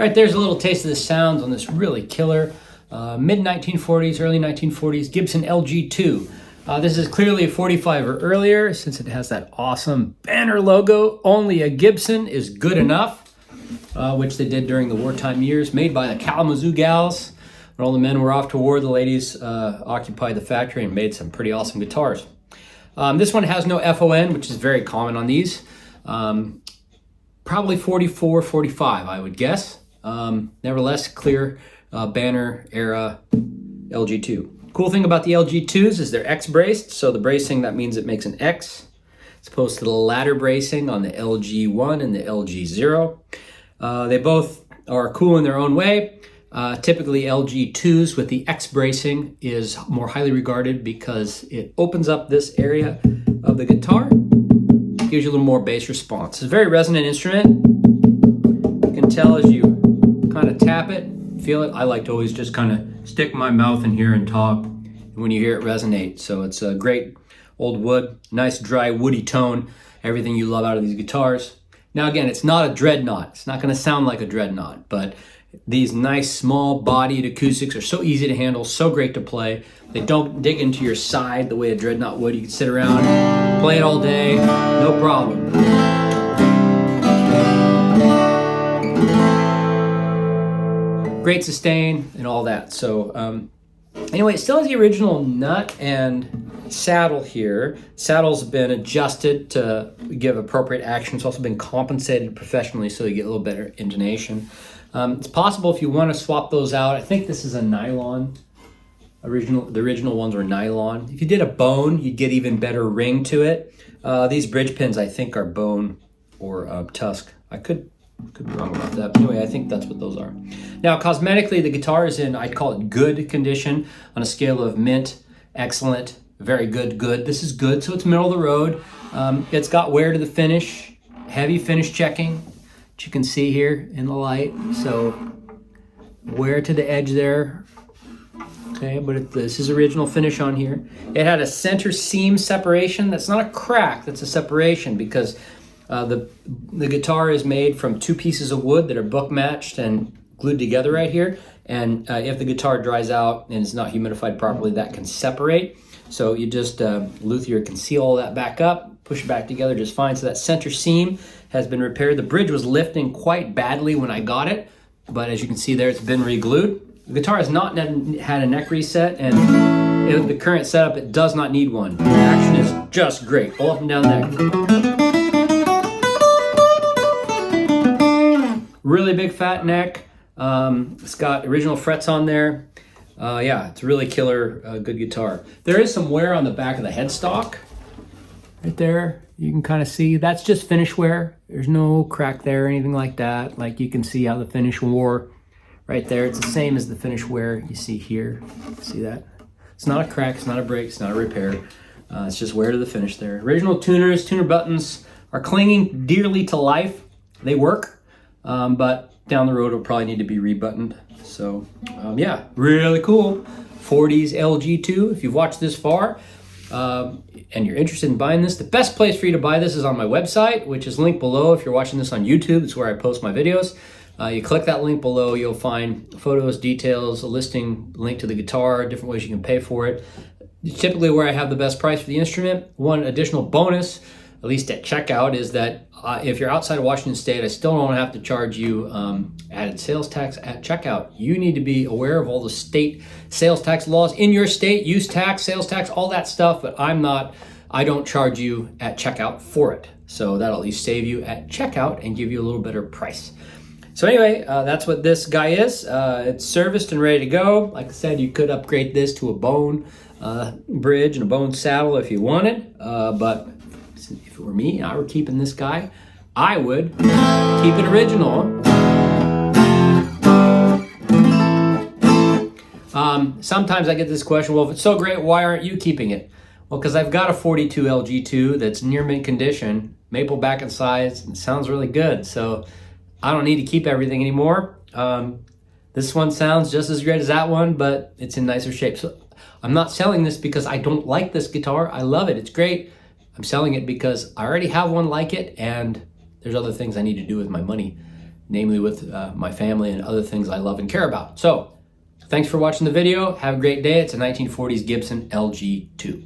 right, there's a little taste of the sounds on this really killer mid-1940s, early 1940s Gibson LG-2. This is clearly a 45 or earlier since it has that awesome banner logo. Only a Gibson is good enough, which they did during the wartime years, made by the Kalamazoo gals. When all the men were off to war, the ladies occupied the factory and made some pretty awesome guitars. This one has no FON, which is very common on these. Probably 44, 45, I would guess. Nevertheless, clear banner era LG-2. Cool thing about the LG-2s is they're X-braced, so the bracing, that means it makes an X, as opposed to the ladder bracing on the LG-1 and the LG-0. They both are cool in their own way. Typically LG-2s with the X bracing is more highly regarded because it opens up this area of the guitar, gives you a little more bass response. It's a very resonant instrument. You can tell as you kind of tap it, feel it. I like to always just kind of stick my mouth in here and talk, and when you hear it resonate. So it's a great old wood, nice dry woody tone, everything you love out of these guitars. Now again, it's not a dreadnought. It's not going to sound like a dreadnought, but these nice small bodied acoustics are so easy to handle, so great to play. They don't dig into your side the way a dreadnought would. You can sit around, play it all day, no problem. Great sustain and all that. So anyway, it still has the original nut and saddle here. Saddle's been adjusted to give appropriate action. It's also been compensated professionally so you get a little better intonation. It's possible if you want to swap those out. I think this is a nylon. The original ones were nylon. If you did a bone, you'd get even better ring to it. These bridge pins, I think, are bone or tusk. I could be wrong about that. But anyway, I think that's what those are. Now, cosmetically, the guitar is in, I'd call it good condition on a scale of mint, excellent, very good, good. This is good, so it's middle of the road. It's got wear to the finish, heavy finish checking, which you can see here in the light. So wear to the edge there. Okay, but this is original finish on here. It had a center seam separation. That's not a crack, that's a separation because the guitar is made from two pieces of wood that are book matched and glued together right here. And if the guitar dries out and it's not humidified properly, that can separate. So you just, luthier can seal all that back up, push it back together just fine. So that center seam has been repaired. The bridge was lifting quite badly when I got it, but as you can see there, it's been re-glued. The guitar has not had a neck reset, and in the current setup, it does not need one. The action is just great, all up and down the neck. Really big fat neck. It's got original frets on there. Yeah, it's a really killer, good guitar. There is some wear on the back of the headstock. Right there, you can kind of see. That's just finish wear. There's no crack there or anything like that. Like you can see how the finish wore right there. It's the same as the finish wear you see here. See that? It's not a crack, it's not a break, it's not a repair. It's just wear to the finish there. Original tuners, tuner buttons are clinging dearly to life. They work, but down the road it'll probably need to be rebuttoned. So yeah, really cool. 40s LG-2. If you've watched this far and you're interested in buying this, the best place for you to buy this is on my website, which is linked below. If you're watching this on YouTube, it's where I post my videos. You click that link below, you'll find photos, details, a listing, link to the guitar, different ways you can pay for it. It's typically where I have the best price for the instrument. One additional bonus, at least at checkout, is that if you're outside of Washington State, I still don't have to charge you added sales tax at checkout. You need to be aware of all the state sales tax laws in your state, use tax, sales tax, all that stuff, but I don't charge you at checkout for it. So that'll at least save you at checkout and give you a little better price. So anyway, that's what this guy is. It's serviced and ready to go. Like I said, you could upgrade this to a bone bridge and a bone saddle if you wanted, but if it were me and I were keeping this guy, I would keep it original. Sometimes I get this question, well, if it's so great, why aren't you keeping it? Well, because I've got a 42 LG-2 that's near mint condition, maple back and sides, and it sounds really good. So I don't need to keep everything anymore. This one sounds just as great as that one, but it's in nicer shape. So I'm not selling this because I don't like this guitar. I love it, it's great. I'm selling it because I already have one like it, and there's other things I need to do with my money. namely with my family and other things I love and care about. So, thanks for watching the video. Have a great day. It's a 1940s Gibson LG-2.